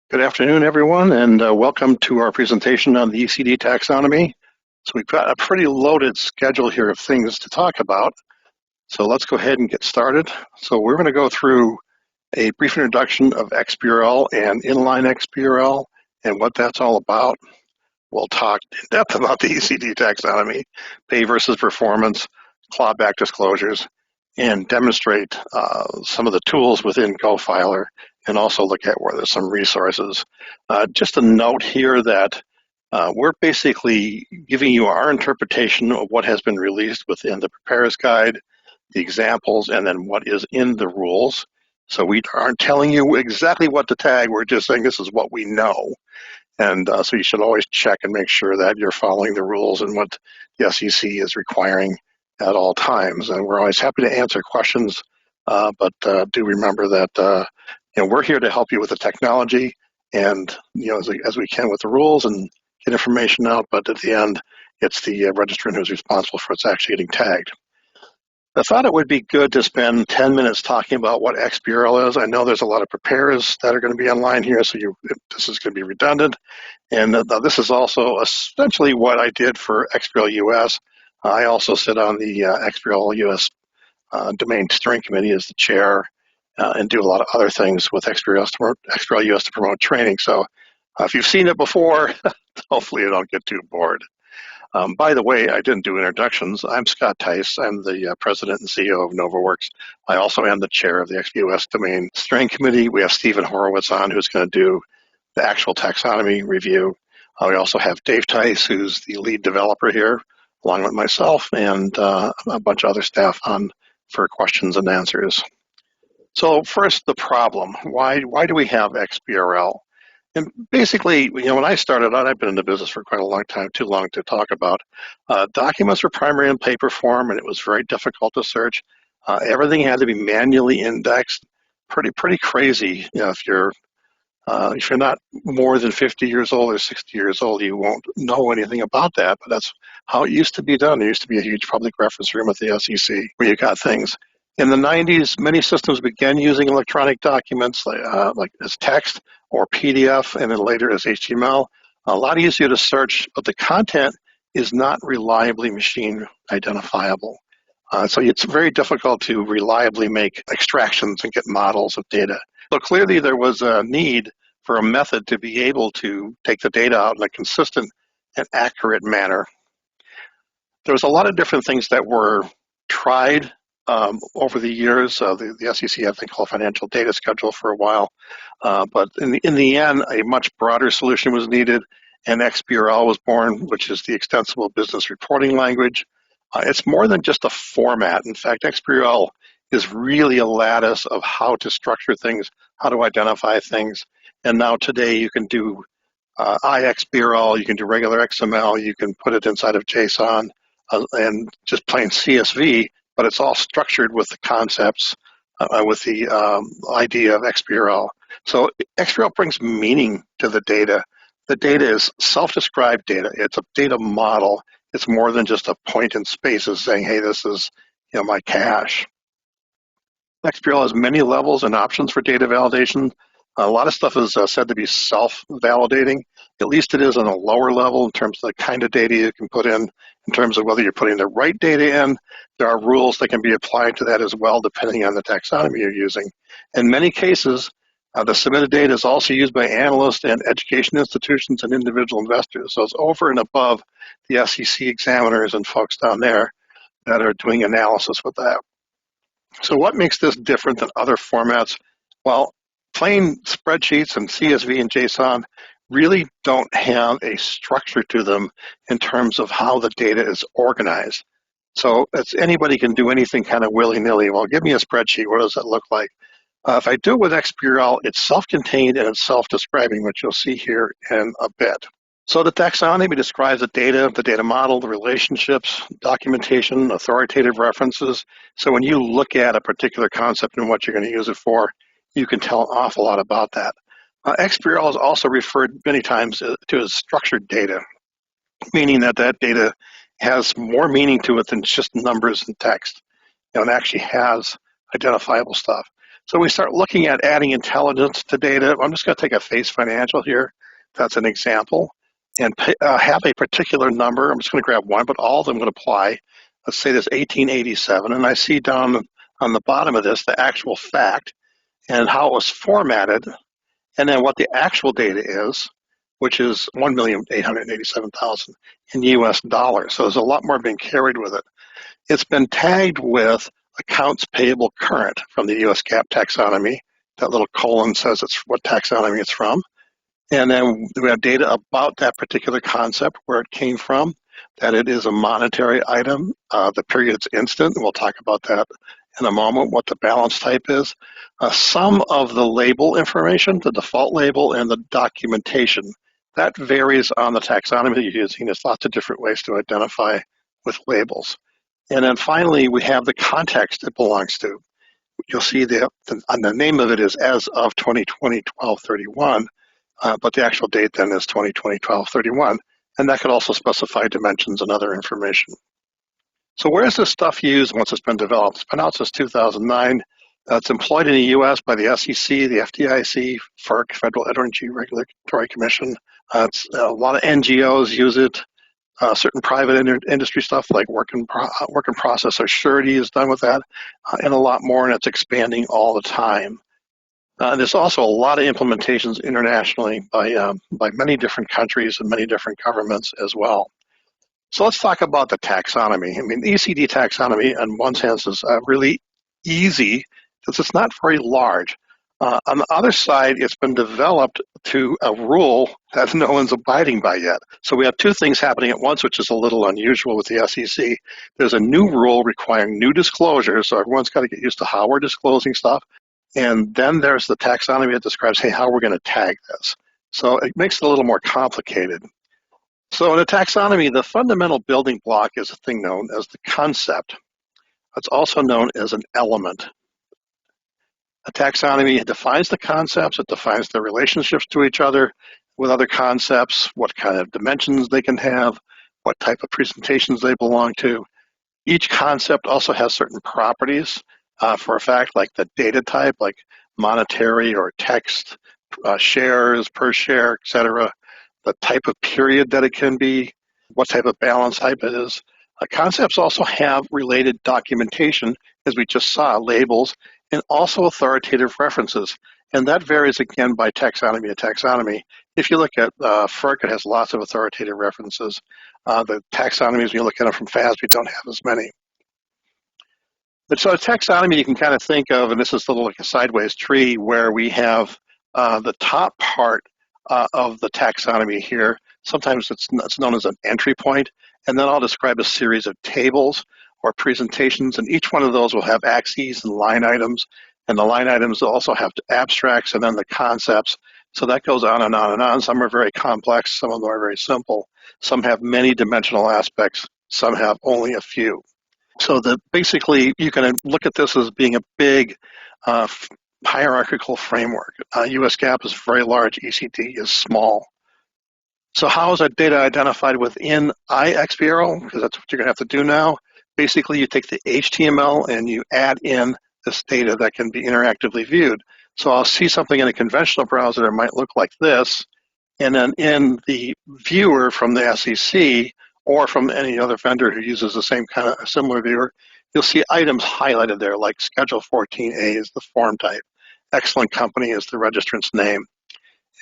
Good afternoon, everyone, and welcome to our presentation on the ECD taxonomy. So we've got a pretty loaded schedule here of things to talk about. So let's go ahead and get started. So we're going to go through a brief introduction of XBRL and inline XBRL and what that's all about. We'll talk in depth about the ECD taxonomy, pay versus performance, clawback disclosures, and demonstrate some of the tools within GoFiler, and also look at where there's some resources. Just a note here that we're basically giving you our interpretation of what has been released within the Preparer's Guide, the examples, and then what is in the rules. So we aren't telling you exactly what to tag, we're just saying this is what we know. And so you should always check and make sure that you're following the rules and what the SEC is requiring at all times. And we're always happy to answer questions, but do remember that we're here to help you with the technology and as we can with the rules and get information out. But at the end, it's the registrant who's responsible for what's actually getting tagged. I thought it would be good to spend 10 minutes talking about what XBRL is. I know there's a lot of preparers that are going to be online here, so this is going to be redundant. And this is also essentially what I did for XBRL US. I also sit on the XBRL US Domain Steering Committee as the chair and do a lot of other things with XBRL US to promote training. So if you've seen it before, hopefully you don't get too bored. By the way, I didn't do introductions. I'm Scott Tice. I'm the president and CEO of NovaWorks. I also am the chair of the XBRL Domain Steering Committee. We have Stephen Horowitz on, who's going to do the actual taxonomy review. We also have Dave Tice, who's the lead developer here, along with myself and a bunch of other staff on for questions and answers. So first, the problem. Why do we have XBRL? And basically, when I started out, I've been in the business for quite a long time, too long to talk about. Documents were primarily in paper form, and it was very difficult to search. Everything had to be manually indexed. Pretty crazy. If you're not more than 50 years old or 60 years old, you won't know anything about that. But that's how it used to be done. There used to be a huge public reference room at the SEC where you got things. In the 90s, many systems began using electronic documents like as text or PDF, and then later as HTML. A lot easier to search, but the content is not reliably machine identifiable. So it's very difficult to reliably make extractions and get models of data. So clearly there was a need for a method to be able to take the data out in a consistent and accurate manner. There was a lot of different things that were tried over the years. The SEC had a thing called Financial Data Schedule for a while, but in the end, a much broader solution was needed, and XBRL was born, which is the Extensible Business Reporting Language. It's more than just a format. In fact, XBRL is really a lattice of how to structure things, how to identify things, and now today you can do iXBRL, you can do regular XML, you can put it inside of JSON, and just plain CSV, but it's all structured with the concepts, with the idea of XBRL. So XBRL brings meaning to the data. The data is self-described data. It's a data model. It's more than just a point in spaces saying, hey, this is my cache. XBRL has many levels and options for data validation. A lot of stuff is said to be self-validating. At least it is on a lower level in terms of the kind of data you can put in terms of whether you're putting the right data in. There are rules that can be applied to that as well, depending on the taxonomy you're using. In many cases, the submitted data is also used by analysts and education institutions and individual investors. So it's over and above the SEC examiners and folks down there that are doing analysis with that. So what makes this different than other formats? Well, plain spreadsheets and CSV and JSON really don't have a structure to them in terms of how the data is organized. So anybody can do anything kind of willy-nilly. Well, give me a spreadsheet. What does that look like? If I do it with XBRL, it's self-contained and it's self-describing, which you'll see here in a bit. So the taxonomy describes the data model, the relationships, documentation, authoritative references. So when you look at a particular concept and what you're going to use it for, you can tell an awful lot about that. XBRL is also referred many times to as structured data, meaning that data has more meaning to it than just numbers and text. It actually has identifiable stuff. So we start looking at adding intelligence to data. I'm just going to take a face financial here. That's an example. And have a particular number. I'm just going to grab one, but all of them would apply. Let's say this 1887, and I see down on the bottom of this the actual fact and how it was formatted, and then what the actual data is, which is 1,887,000 in US dollars. So there's a lot more being carried with it. It's been tagged with accounts payable current from the US GAAP taxonomy. That little colon says it's what taxonomy it's from. And then we have data about that particular concept, where it came from, that it is a monetary item, the period's instant, and we'll talk about that in a moment, what the balance type is. Some of the label information, the default label, and the documentation, that varies on the taxonomy you're using. There's lots of different ways to identify with labels. And then finally, we have the context it belongs to. You'll see the name of it is as of 2020, 12/31, but the actual date then is 2020, 12/31, and that could also specify dimensions and other information. So where is this stuff used once it's been developed? It's been out since 2009. It's employed in the U.S. by the SEC, the FDIC, FERC, Federal Energy Regulatory Commission. A lot of NGOs use it. Certain private industry stuff like work in process or surety is done with that, and a lot more, and it's expanding all the time. There's also a lot of implementations internationally by many different countries and many different governments as well. So let's talk about the taxonomy. I mean, the ECD taxonomy, in one sense, is really easy because it's not very large. On the other side, it's been developed to a rule that no one's abiding by yet. So we have two things happening at once, which is a little unusual with the SEC. There's a new rule requiring new disclosures, so everyone's got to get used to how we're disclosing stuff. And then there's the taxonomy that describes, hey, how we're going to tag this. So it makes it a little more complicated. So in a taxonomy, the fundamental building block is a thing known as the concept. It's also known as an element. A taxonomy defines the concepts, it defines their relationships to each other with other concepts, what kind of dimensions they can have, what type of presentations they belong to. Each concept also has certain properties for a fact, like the data type, like monetary or text, shares, per share, etc. The type of period that it can be, what type of balance type it is. Concepts also have related documentation, as we just saw, labels, and also authoritative references. And that varies again by taxonomy to taxonomy. If you look at FERC, it has lots of authoritative references. The taxonomies, when you look at them from FASB, don't have as many. But so a taxonomy you can kind of think of, and this is a little like a sideways tree, where we have the top part of the taxonomy here. Sometimes it's known as an entry point, and then I'll describe a series of tables or presentations, and each one of those will have axes and line items, and the line items also have abstracts and then the concepts. So that goes on and on and on. Some are very complex, some of them are very simple. Some have many dimensional aspects, some have only a few. So basically, you can look at this as being a big hierarchical framework. US GAAP is very large, ECD is small. So how is that data identified within iXBRL? Because that's what you're going to have to do now. Basically, you take the HTML and you add in this data that can be interactively viewed. So I'll see something in a conventional browser that might look like this, and then in the viewer from the SEC or from any other vendor who uses the same kind of similar viewer, you'll see items highlighted there, like Schedule 14A is the form type. Excellent Company is the registrant's name.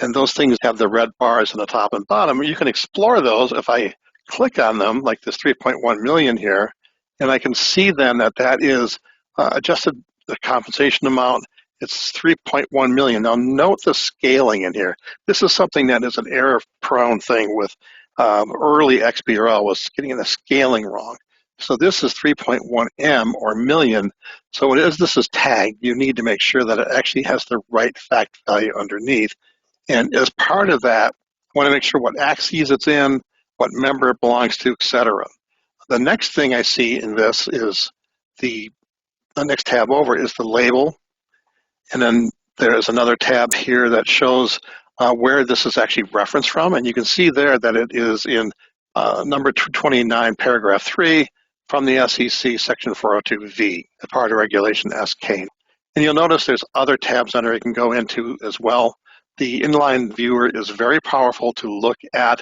And those things have the red bars in the top and bottom. You can explore those if I click on them, like this 3.1 million here, and I can see then that that is adjusted the compensation amount. It's 3.1 million. Now note the scaling in here. This is something that is an error-prone thing with early XBRL, was getting the scaling wrong. So this is 3.1 M or million. So this is tagged, you need to make sure that it actually has the right fact value underneath. And as part of that, I want to make sure what axes it's in, what member it belongs to, etc. The next thing I see in this is the next tab over is the label. And then there's another tab here that shows where this is actually referenced from. And you can see there that it is in number 29, paragraph 3 from the SEC, section 402V, a part of regulation SK. And you'll notice there's other tabs on there you can go into as well. The inline viewer is very powerful to look at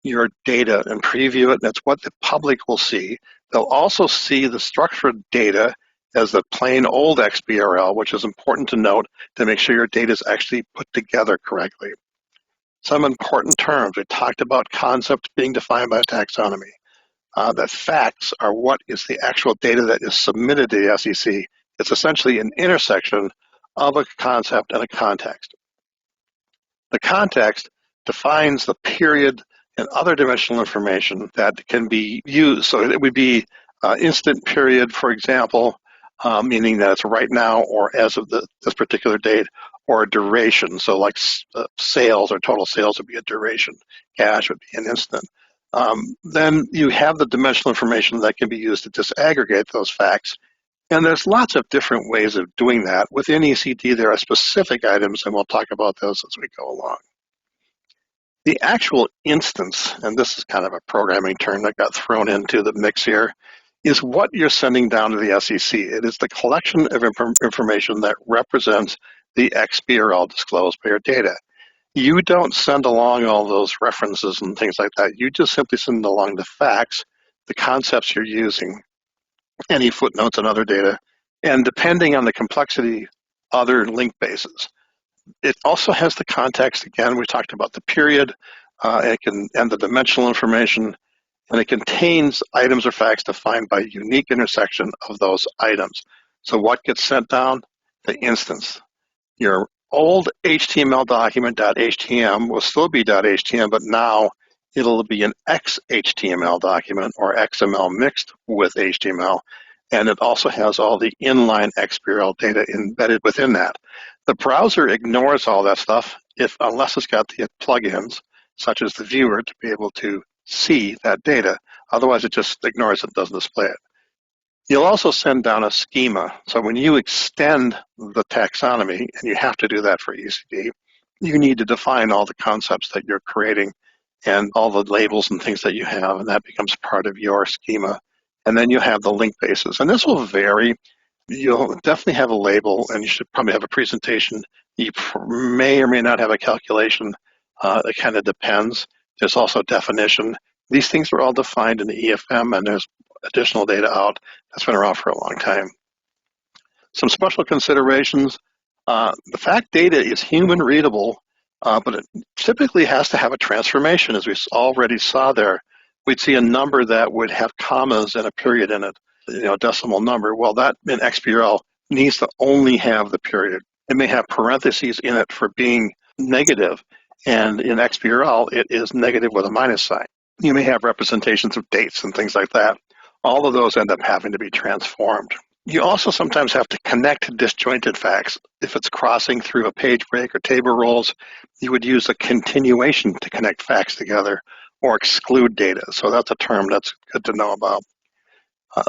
your data and preview it. That's what the public will see. They'll also see the structured data as the plain old XBRL, which is important to note to make sure your data is actually put together correctly. Some important terms. We talked about concepts being defined by taxonomy. That facts are what is the actual data that is submitted to the SEC. It's essentially an intersection of a concept and a context. The context defines the period and other dimensional information that can be used. So it would be instant period, for example, meaning that it's right now or as of this particular date, or a duration. So like sales or total sales would be a duration. Cash would be an instant. Then you have the dimensional information that can be used to disaggregate those facts. And there's lots of different ways of doing that. Within ECD, there are specific items, and we'll talk about those as we go along. The actual instance, and this is kind of a programming term that got thrown into the mix here, is what you're sending down to the SEC. It is the collection of information that represents the XBRL disclosed by your data. You don't send along all those references and things like that. You just simply send along the facts, the concepts you're using, any footnotes and other data, and depending on the complexity, other link bases. It also has the context. Again, we talked about the period, and the dimensional information, and it contains items or facts defined by unique intersection of those items. So what gets sent down? The instance. Your old HTML document .htm will still be .htm, but now it'll be an XHTML document or XML mixed with HTML, and it also has all the inline XBRL data embedded within that. The browser ignores all that stuff unless it's got the plugins, such as the viewer, to be able to see that data. Otherwise, it just ignores it, doesn't display it. You'll also send down a schema. So when you extend the taxonomy, and you have to do that for ECD, you need to define all the concepts that you're creating and all the labels and things that you have, and that becomes part of your schema. And then you have the link bases. And this will vary. You'll definitely have a label, and you should probably have a presentation. You may or may not have a calculation. It kind of depends. There's also definition. These things are all defined in the EFM, and there's additional data out that's been around for a long time. Some special considerations. The fact data is human readable, but it typically has to have a transformation, as we already saw there. We'd see a number that would have commas and a period in it, a decimal number. Well, that in XBRL needs to only have the period. It may have parentheses in it for being negative, and in XBRL, it is negative with a minus sign. You may have representations of dates and things like that. All of those end up having to be transformed. You also sometimes have to connect disjointed facts. If it's crossing through a page break or table roles, you would use a continuation to connect facts together or exclude data. So that's a term that's good to know about.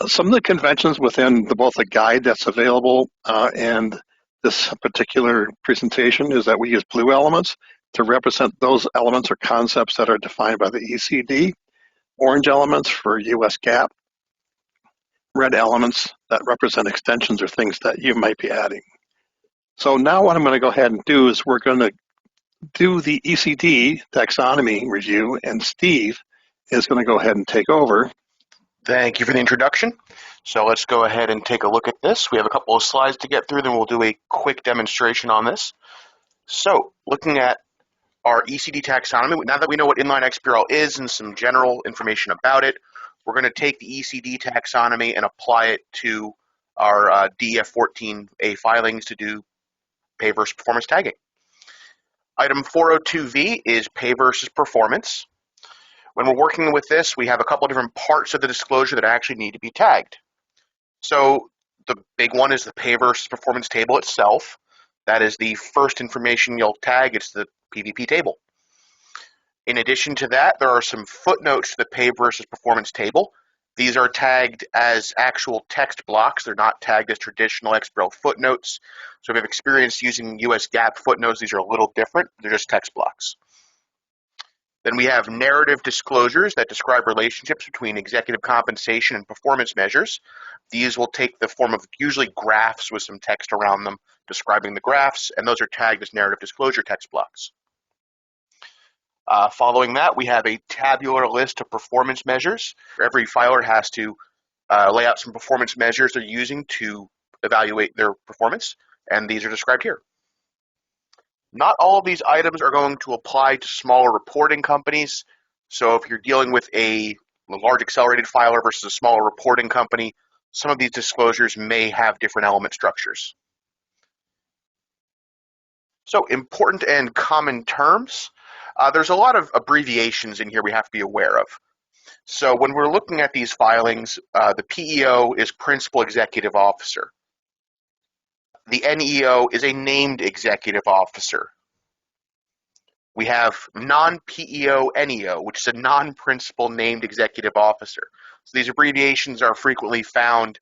Some of the conventions within both the guide that's available and this particular presentation is that we use blue elements to represent those elements or concepts that are defined by the ECD, orange elements for US GAAP, red elements that represent extensions or things that you might be adding. So now what I'm going to go ahead and do is we're going to do the ECD taxonomy review, and Steve is going to go ahead and take over. Thank you for the introduction. So let's go ahead and take a look at this. We have a couple of slides to get through, then we'll do a quick demonstration on this. So looking at our ECD taxonomy, now that we know what inline XBRL is and some general information about it, we're going to take the ECD taxonomy and apply it to our DEF 14A filings to do pay versus performance tagging. Item 402V is pay versus performance. When we're working with this, we have a couple of different parts of the disclosure that actually need to be tagged. So the big one is the pay versus performance table itself. That is the first information you'll tag. It's the PVP table. In addition to that, there are some footnotes to the pay versus performance table. These are tagged as actual text blocks. They're not tagged as traditional XBRL footnotes. So if you have experience using US GAAP footnotes, these are a little different. They're just text blocks. Then we have narrative disclosures that describe relationships between executive compensation and performance measures. These will take the form of usually graphs with some text around them describing the graphs, and those are tagged as narrative disclosure text blocks. Following that, we have a tabular list of performance measures. Every filer has to lay out some performance measures they're using to evaluate their performance, and these are described here. Not all of these items are going to apply to smaller reporting companies. So if you're dealing with a large accelerated filer versus a smaller reporting company, some of these disclosures may have different element structures. So important and common terms. There's a lot of abbreviations in here we have to be aware of. So when we're looking at these filings, the PEO is Principal Executive Officer. The NEO is a named executive officer. We have non-PEO NEO, which is a non-principal named executive officer. So these abbreviations are frequently found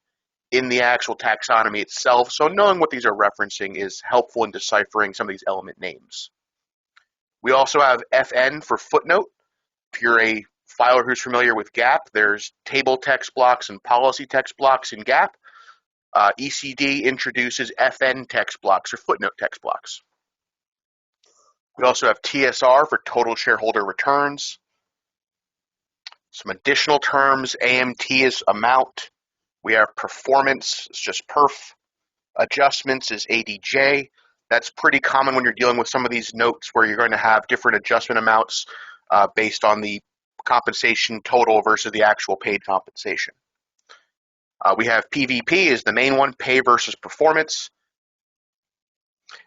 in the actual taxonomy itself, so knowing what these are referencing is helpful in deciphering some of these element names. We also have FN for footnote. If you're a filer who's familiar with GAAP, there's table text blocks and policy text blocks in GAAP. ECD introduces FN text blocks or footnote text blocks. We also have TSR for total shareholder returns. Some additional terms, AMT is amount. We have performance, it's just perf. Adjustments is ADJ. That's pretty common when you're dealing with some of these notes where you're going to have different adjustment amounts based on the compensation total versus the actual paid compensation. We have PVP is the main one, pay versus performance.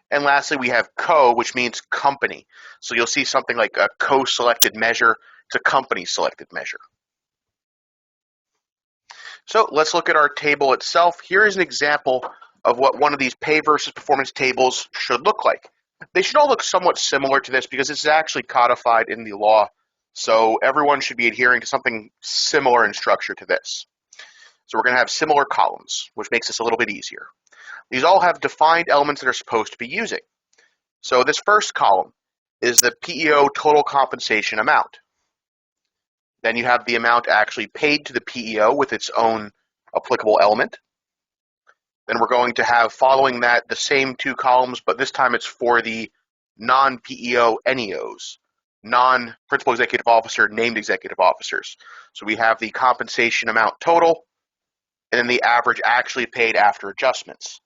And lastly, we have co, which means company. So you'll see something like a co-selected measure. It's a company-selected measure. So let's look at our table itself. Here is an example of what one of these pay versus performance tables should look like. They should all look somewhat similar to this because this is actually codified in the law. So everyone should be adhering to something similar in structure to this. So we're going to have similar columns, which makes this a little bit easier. These all have defined elements that are supposed to be using. So this first column is the PEO total compensation amount. Then you have the amount actually paid to the PEO with its own applicable element. Then we're going to have, following that, the same two columns, but this time it's for the non-PEO NEOs, non-principal executive officer, named executive officers. So we have the compensation amount total, and then the average actually paid after adjustments.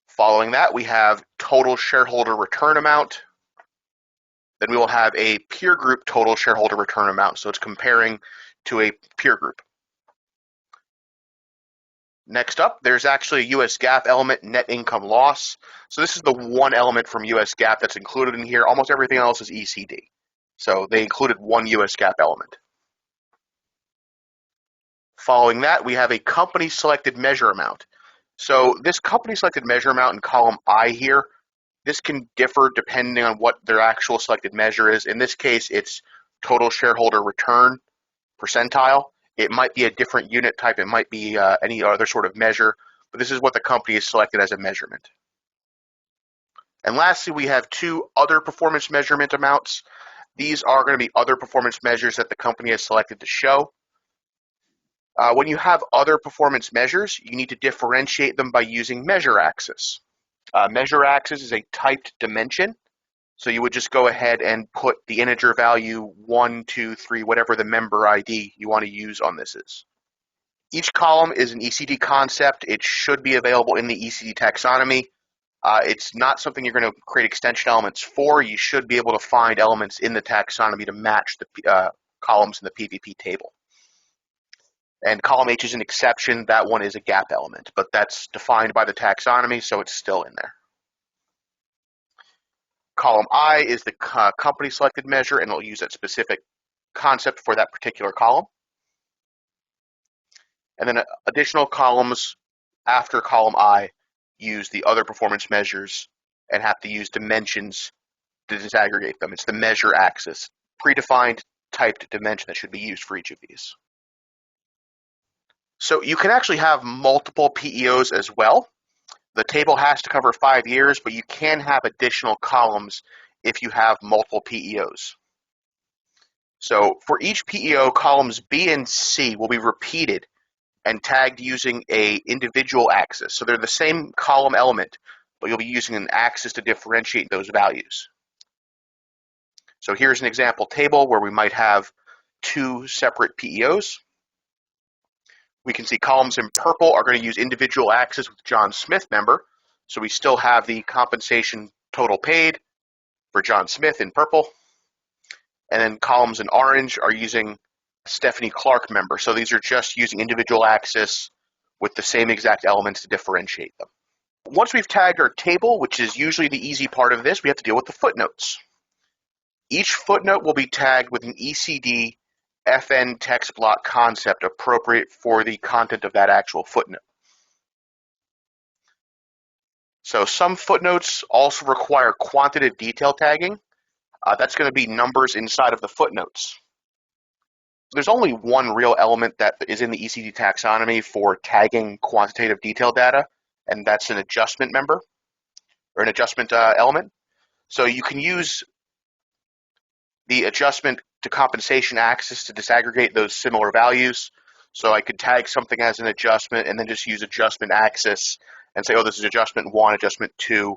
Following that, we have total shareholder return amount. Then we will have a peer group total shareholder return amount. So it's comparing to a peer group. Next up, there's actually a US GAAP element, net income loss. So this is the one element from US GAAP that's included in here. Almost everything else is ECD. So they included one US GAAP element. Following that, we have a company selected measure amount. So this company selected measure amount in column I here, this can differ depending on what their actual selected measure is. In this case, it's total shareholder return percentile. It might be a different unit type. It might be any other sort of measure, but this is what the company has selected as a measurement. And lastly, we have two other performance measurement amounts. These are going to be other performance measures that the company has selected to show. When you have other performance measures, you need to differentiate them by using measure axis. Measure axis is a typed dimension. So you would just go ahead and put the integer value 1, 2, 3, whatever the member ID you want to use on this is. Each column is an ECD concept. It should be available in the ECD taxonomy. It's not something you're going to create extension elements for. You should be able to find elements in the taxonomy to match the columns in the PVP table. And column H is an exception. That one is a gap element, but that's defined by the taxonomy, so it's still in there. Column I is the company selected measure, and it'll use that specific concept for that particular column. And then additional columns after column I use the other performance measures and have to use dimensions to disaggregate them. It's the measure axis, predefined typed dimension that should be used for each of these. So you can actually have multiple PEOs as well. The table has to cover 5 years, but you can have additional columns if you have multiple PEOs. So for each PEO, columns B and C will be repeated and tagged using a individual axis. So they're the same column element, but you'll be using an axis to differentiate those values. So here's an example table where we might have two separate PEOs. We can see columns in purple are going to use individual axis with John Smith member. So we still have the compensation total paid for John Smith in purple. And then columns in orange are using Stephanie Clark member. So these are just using individual axis with the same exact elements to differentiate them. Once we've tagged our table, which is usually the easy part of this, we have to deal with the footnotes. Each footnote will be tagged with an ECD FN text block concept appropriate for the content of that actual footnote. So some footnotes also require quantitative detail tagging. That's going to be numbers inside of the footnotes. There's only one real element that is in the ECD taxonomy for tagging quantitative detail data, and that's an adjustment member or an adjustment element. So you can use the adjustment to compensation axis to disaggregate those similar values. So I could tag something as an adjustment and then just use adjustment axis and say, oh, this is adjustment 1, adjustment 2,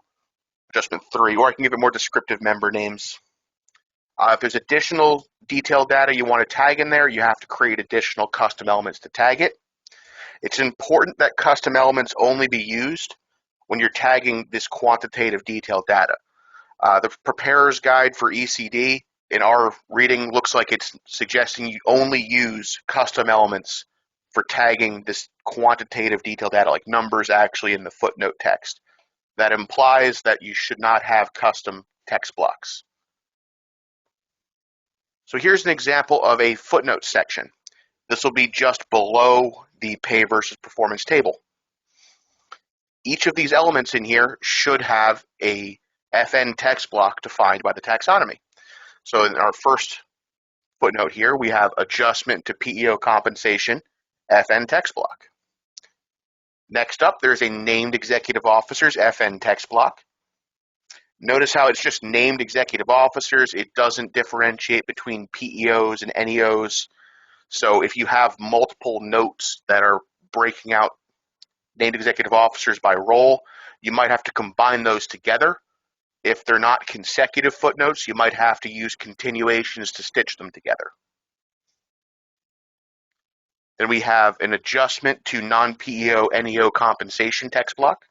adjustment 3, or I can give it more descriptive member names. If there's additional detailed data you want to tag in there, you have to create additional custom elements to tag it. It's important that custom elements only be used when you're tagging this quantitative detailed data. The preparer's guide for ECD in our reading looks like it's suggesting you only use custom elements for tagging this quantitative detailed data, like numbers actually in the footnote text. That implies that you should not have custom text blocks. So here's an example of a footnote section. This will be just below the pay versus performance table. Each of these elements in here should have a FN text block defined by the taxonomy. So in our first footnote here, we have adjustment to PEO compensation, FN text block. Next up, there's a named executive officers, FN text block. Notice how it's just named executive officers. It doesn't differentiate between PEOs and NEOs. So if you have multiple notes that are breaking out named executive officers by role, you might have to combine those together. If they're not consecutive footnotes, you might have to use continuations to stitch them together. Then we have an adjustment to non-PEO NEO compensation text block.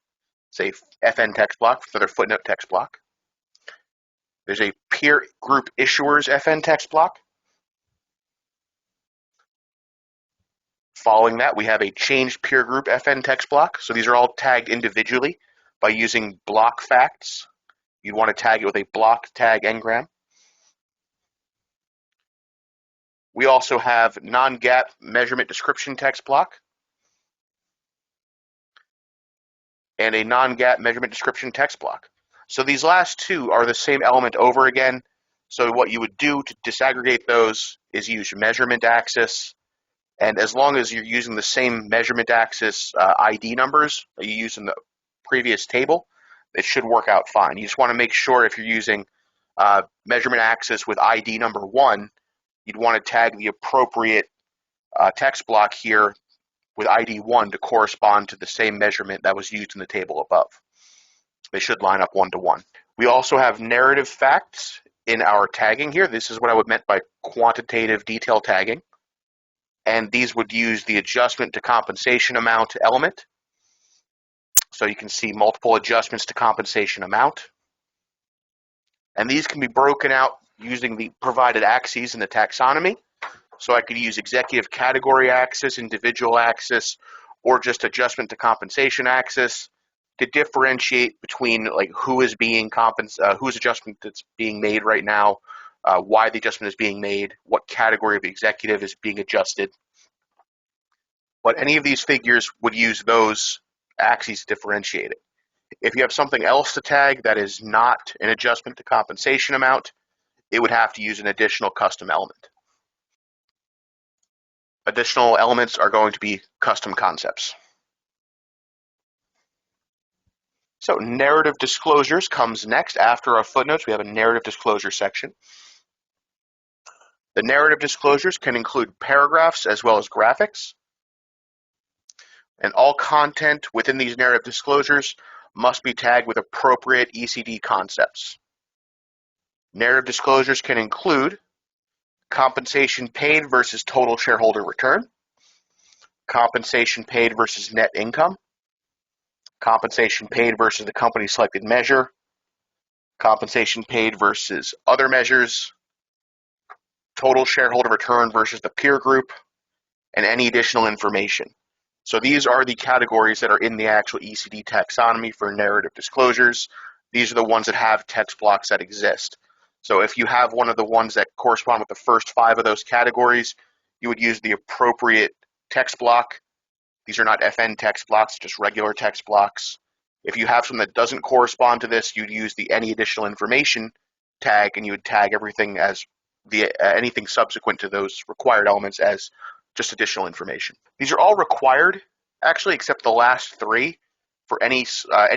Say FN text block for their footnote text block. There's a peer group issuers FN text block. Following that, we have a changed peer group FN text block. So these are all tagged individually by using block facts. You'd want to tag it with a block tag engram. We also have non-GAAP measurement description text block and a non-GAAP measurement description text block. So these last two are the same element over again. So what you would do to disaggregate those is use measurement axis. And as long as you're using the same measurement axis ID numbers that you used in the previous table, it should work out fine. You just want to make sure if you're using measurement axis with ID number 1, you'd want to tag the appropriate text block here with ID 1 to correspond to the same measurement that was used in the table above. They should line up 1 to 1. We also have narrative facts in our tagging here. This is what I would meant by quantitative detail tagging. And these would use the adjustment to compensation amount element. So you can see multiple adjustments to compensation amount. And these can be broken out using the provided axes in the taxonomy. So I could use executive category axis, individual axis, or just adjustment to compensation axis to differentiate between like whose adjustment that's being made right now, why the adjustment is being made, what category of executive is being adjusted. But any of these figures would use those axes to differentiate it. If you have something else to tag that is not an adjustment to compensation amount, it would have to use an additional custom element. Additional elements are going to be custom concepts. So narrative disclosures comes next. After our footnotes, we have a narrative disclosure section. The narrative disclosures can include paragraphs as well as graphics. And all content within these narrative disclosures must be tagged with appropriate ECD concepts. Narrative disclosures can include compensation paid versus total shareholder return, compensation paid versus net income, compensation paid versus the company's selected measure, compensation paid versus other measures, total shareholder return versus the peer group, and any additional information. So these are the categories that are in the actual ECD taxonomy for narrative disclosures. These are the ones that have text blocks that exist. So if you have one of the ones that correspond with the first 5 of those categories, you would use the appropriate text block. These are not FN text blocks, just regular text blocks. If you have something that doesn't correspond to this, you'd use the any additional information tag, and you would tag everything as anything subsequent to those required elements as just additional information. These are all required, actually, except the last 3 for any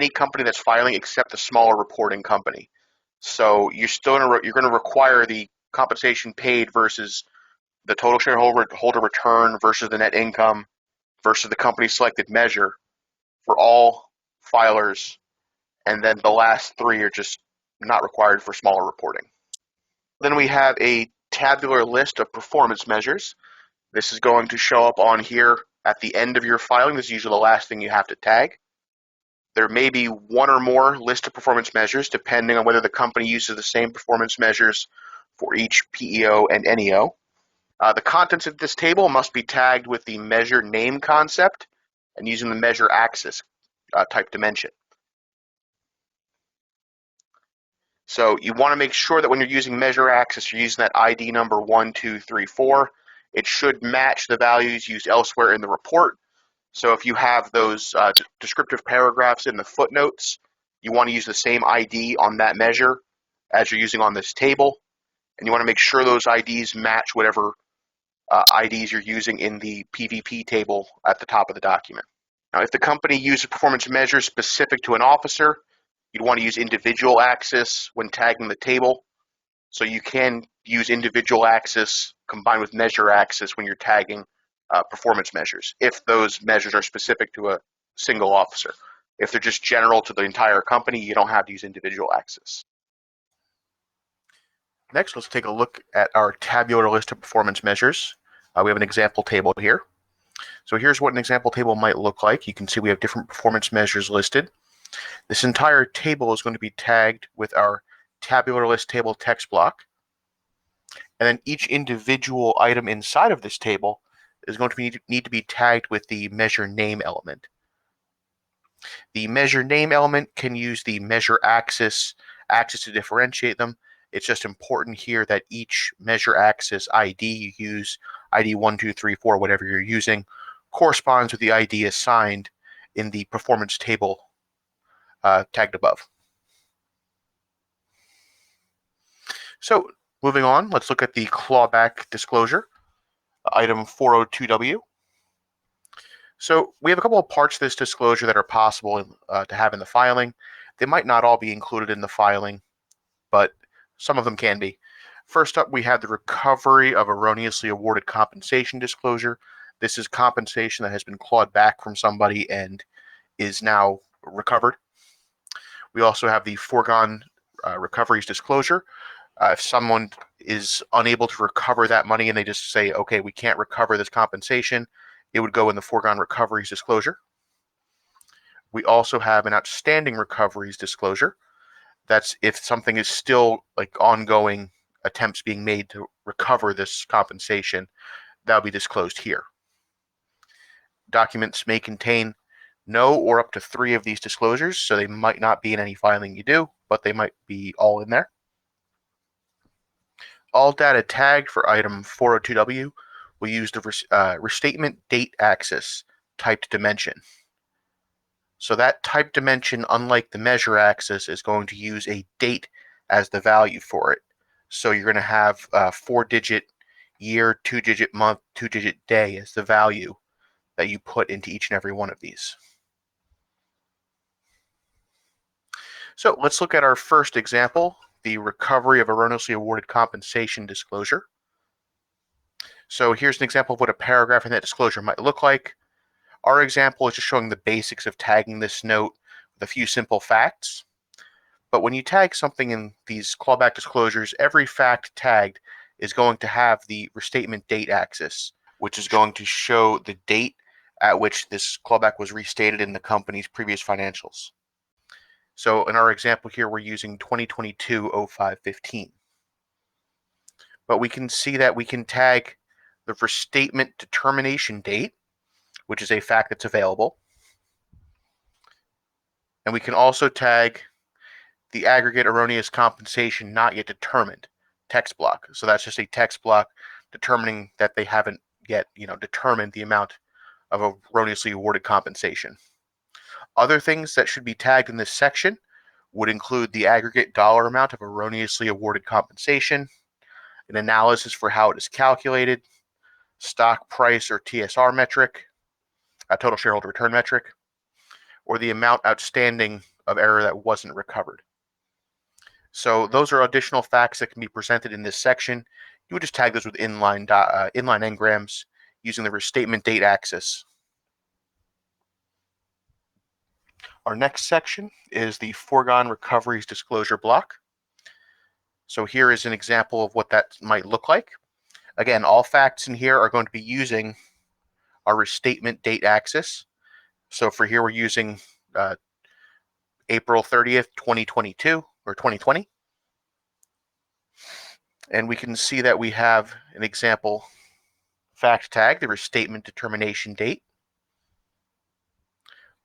company that's filing, except the smaller reporting company. So you're going to require the compensation paid versus the total shareholder return versus the net income versus the company's selected measure for all filers, and then the last 3 are just not required for smaller reporting. Then we have a tabular list of performance measures. This is going to show up on here at the end of your filing. This is usually the last thing you have to tag. There may be 1 or more list of performance measures, depending on whether the company uses the same performance measures for each PEO and NEO. The contents of this table must be tagged with the measure name concept and using the measure axis type dimension. So you want to make sure that when you're using measure axis, you're using that ID number 1, 2, 3, 4. It should match the values used elsewhere in the report. So if you have those descriptive paragraphs in the footnotes, you want to use the same ID on that measure as you're using on this table. And you want to make sure those IDs match whatever IDs you're using in the PVP table at the top of the document. Now, if the company uses performance measures specific to an officer, you'd want to use individual axis when tagging the table. So you can use individual axis combined with measure axis when you're tagging performance measures, if those measures are specific to a single officer. If they're just general to the entire company, you don't have to use individual axis. Next, let's take a look at our tabular list of performance measures. We have an example table here. So here's what an example table might look like. You can see we have different performance measures listed. This entire table is going to be tagged with our tabular list table text block. And then each individual item inside of this table is going to need to be tagged with the measure name element. The measure name element can use the measure axis to differentiate them. It's just important here that each measure axis ID you use, ID 1, 2, 3, 4, whatever you're using, corresponds with the ID assigned in the performance table tagged above. So moving on, let's look at the clawback disclosure, item 402W. So we have a couple of parts of this disclosure that are possible to have in the filing. They might not all be included in the filing, but some of them can be. First up, we have the recovery of erroneously awarded compensation disclosure. This is compensation that has been clawed back from somebody and is now recovered. We also have the foregone recoveries disclosure. If someone is unable to recover that money and they just say, okay, we can't recover this compensation, it would go in the foregone recoveries disclosure. We also have an outstanding recoveries disclosure. That's if something is still like ongoing attempts being made to recover this compensation, that'll be disclosed here. Documents may contain no or up to 3 of these disclosures, so they might not be in any filing you do, but they might be all in there. All data tagged for item 402W will use the restatement date axis typed dimension. So that type dimension, unlike the measure axis, is going to use a date as the value for it. So you're going to have 4-digit year, 2-digit month, 2-digit day as the value that you put into each and every one of these. So let's look at our first example, the recovery of erroneously awarded compensation disclosure. So here's an example of what a paragraph in that disclosure might look like. Our example is just showing the basics of tagging this note with a few simple facts. But when you tag something in these clawback disclosures, every fact tagged is going to have the restatement date axis, which is going to show the date at which this clawback was restated in the company's previous financials. So in our example here, we're using 2022-05-15. But we can see that we can tag the restatement determination date, which is a fact that's available. And we can also tag the aggregate erroneous compensation not yet determined text block. So that's just a text block determining that they haven't yet, determined the amount of erroneously awarded compensation. Other things that should be tagged in this section would include the aggregate dollar amount of erroneously awarded compensation, an analysis for how it is calculated, stock price or TSR metric, a total shareholder return metric, or the amount outstanding of error that wasn't recovered. So those are additional facts that can be presented in this section. You would just tag those with inline engrams using the restatement date axis. Our next section is the foregone recoveries disclosure block. So here is an example of what that might look like. Again, all facts in here are going to be using our restatement date axis. So for here, we're using April 30th, 2022 or 2020. And we can see that we have an example fact tag, the restatement determination date.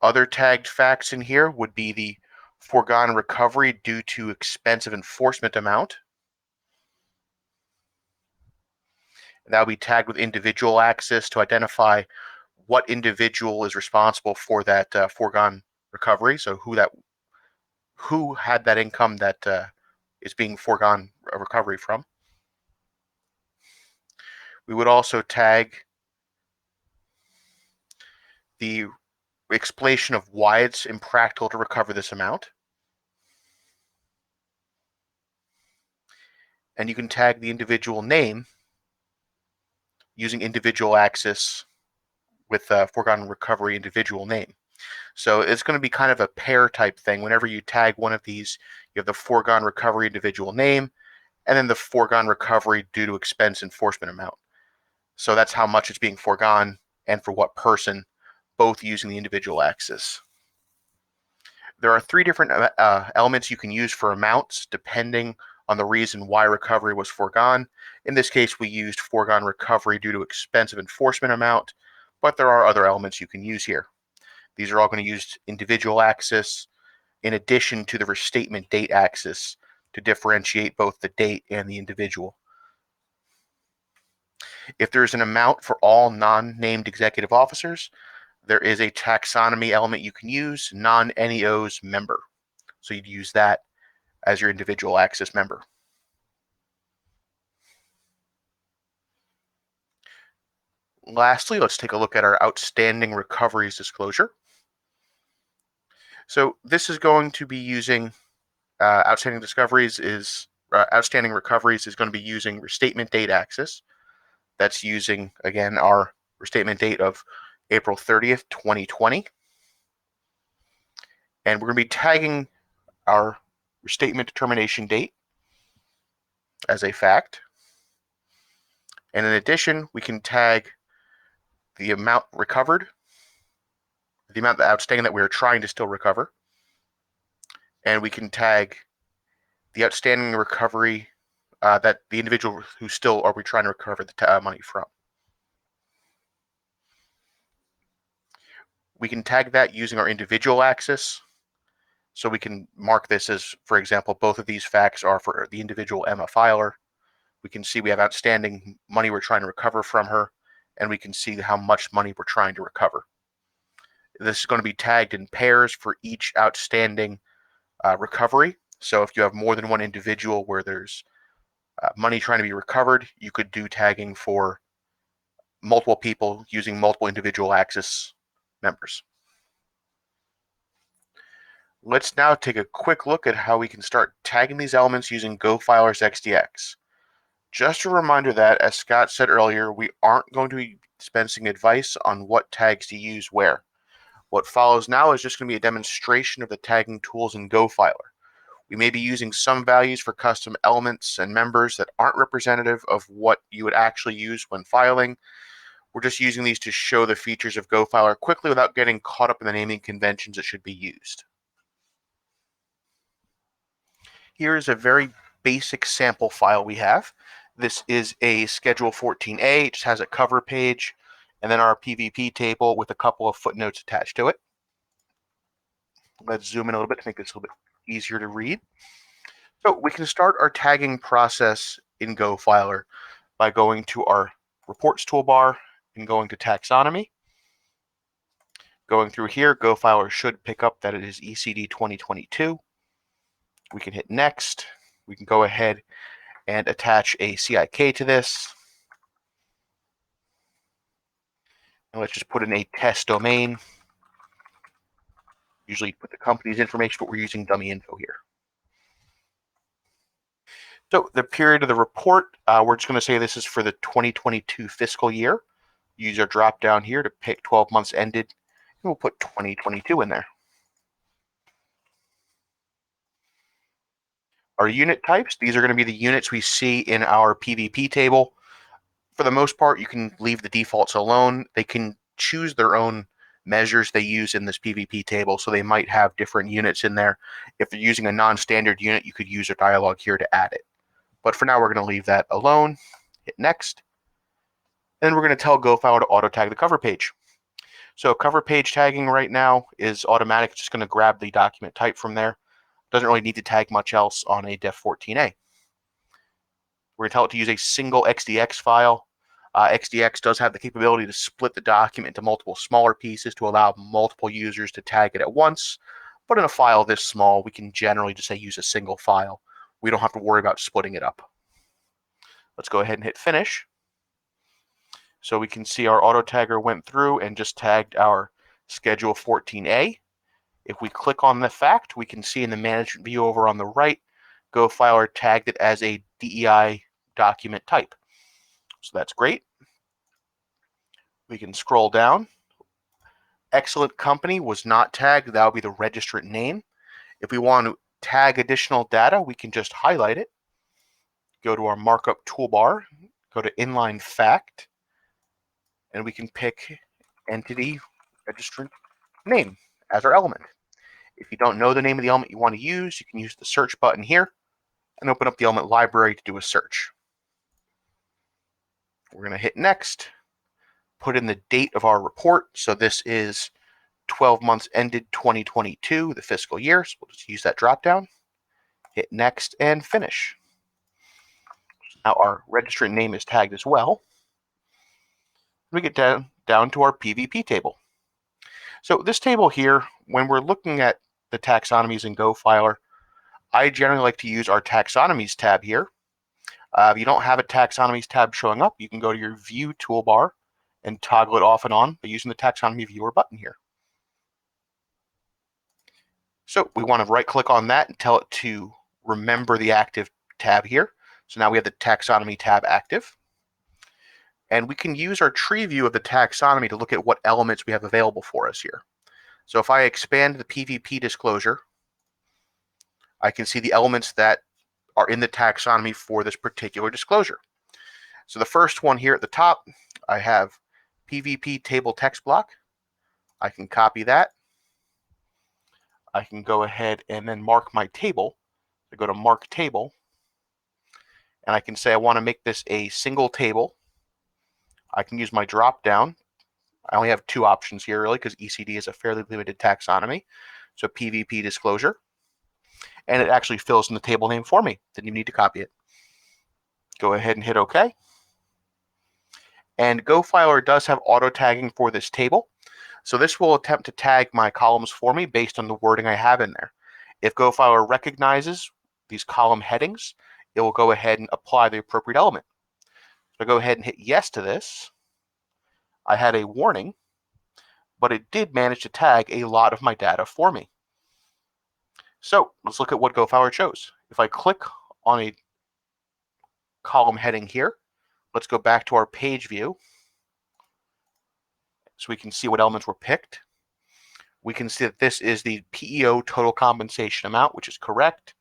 Other tagged facts in here would be the foregone recovery due to expense of enforcement amount. That will be tagged with individual axis to identify what individual is responsible for that foregone recovery. So who had that income that is being foregone a recovery from. We would also tag the explanation of why it's impractical to recover this amount. And you can tag the individual name using individual axis with foregone recovery individual name. So it's going to be kind of a pair type thing. Whenever you tag one of these, you have the foregone recovery individual name and then the foregone recovery due to expense enforcement amount. So that's how much it's being foregone and for what person, both using the individual axis. There are three different elements you can use for amounts depending on the reason why recovery was foregone. In this case, we used foregone recovery due to expense of enforcement amount, but there are other elements you can use here. These are all going to use individual axis in addition to the restatement date axis to differentiate both the date and the individual. If there's an amount for all non-named executive officers, there is a taxonomy element you can use, non-NEOs member. So you'd use that as your individual axis member. Lastly, let's take a look at our outstanding recoveries disclosure. So this is going to be using outstanding recoveries is going to be using restatement date axis. That's using, again, our restatement date of April 30th, 2020. And we're going to be tagging our restatement determination date as a fact. And in addition, we can tag the amount recovered, the amount outstanding that we're trying to still recover. And we can tag the outstanding recovery that the individual who still are we trying to recover the money from. We can tag that using our individual axis. So we can mark this as, for example, both of these facts are for the individual Emma filer. We can see we have outstanding money we're trying to recover from her, and we can see how much money we're trying to recover. This is going to be tagged in pairs for each outstanding recovery. So if you have more than one individual where there's money trying to be recovered, you could do tagging for multiple people using multiple individual axis members. let's now take a quick look at how we can start tagging these elements using GoFiler's XDX. Just a reminder that, as Scott said earlier, we aren't going to be dispensing advice on what tags to use where. What follows now is just going to be a demonstration of the tagging tools in GoFiler. We may be using some values for custom elements and members that aren't representative of what you would actually use when filing. We're just using these to show the features of GoFiler quickly without getting caught up in the naming conventions that should be used. Here is a very basic sample file we have. This is a Schedule 14A. It just has a cover page and then our PVP table with a couple of footnotes attached to it. Let's zoom in a little bit to make this a little bit easier to read. So we can start our tagging process in GoFiler by going to our reports toolbar and going to taxonomy. Going through here, GoFiler should pick up that it is ECD 2022. We can hit next. We can go ahead and attach a CIK to this. And let's just put in a test domain. Usually put the company's information, but we're using dummy info here. So the period of the report, we're just going to say this is for the 2022 fiscal year. Use our drop down here to pick 12 months ended, and we'll put 2022 in there. Our unit types, these are going to be the units we see in our PVP table. For the most part, you can leave the defaults alone. They can choose their own measures they use in this PVP table, so they might have different units in there. If they're using a non-standard unit, you could use a dialog here to add it. But for now, we're going to leave that alone. Hit next. And we're going to tell GoFiler to auto tag the cover page. So cover page tagging right now is automatic. It's just going to grab the document type from there. Doesn't really need to tag much else on a Def 14A. We're going to tell it to use a single XDX file. XDX does have the capability to split the document into multiple smaller pieces to allow multiple users to tag it at once. But in a file this small, we can generally just say use a single file. We don't have to worry about splitting it up. Let's go ahead and hit finish. So we can see our auto tagger went through and just tagged our Schedule 14A. If we click on the fact, we can see in the management view over on the right, GoFiler tagged it as a DEI document type. So that's great. We can scroll down. Excellent company was not tagged. That will be the registrant name. If we want to tag additional data, we can just highlight it. Go to our markup toolbar, go to inline fact, and we can pick entity registrant name as our element. If you don't know the name of the element you want to use, you can use the search button here and open up the element library to do a search. We're going to hit next, put in the date of our report. So this is 12 months ended 2022, the fiscal year. So we'll just use that drop down, hit next and finish. Now our registrant name is tagged as well. We get down to our PVP table. So this table here, when we're looking at the taxonomies in GoFiler, I generally like to use our taxonomies tab here. If you don't have a taxonomies tab showing up, you can go to your view toolbar and toggle it off and on by using the taxonomy viewer button here. So we want to right click on that and tell it to remember the active tab here. So now we have the taxonomy tab active. And we can use our tree view of the taxonomy to look at what elements we have available for us here. So if I expand the PVP disclosure, I can see the elements that are in the taxonomy for this particular disclosure. So the first one here at the top, I have PVP table text block. I can copy that. I can go ahead and then mark my table. I go to mark table, and I can say I want to make this a single table. I can use my drop down. I only have two options here really because ECD is a fairly limited taxonomy. So PVP disclosure, and it actually fills in the table name for me. Didn't even need to copy it. Go ahead and hit OK. And GoFiler does have auto tagging for this table. So this will attempt to tag my columns for me based on the wording I have in there. If GoFiler recognizes these column headings, it will go ahead and apply the appropriate element. So I go ahead and hit yes to this. I had a warning, but it did manage to tag a lot of my data for me. So let's look at what GoFower chose. If I click on a column heading here, let's go back to our page view so we can see what elements were picked. We can see that this is the PEO total compensation amount, which is correct.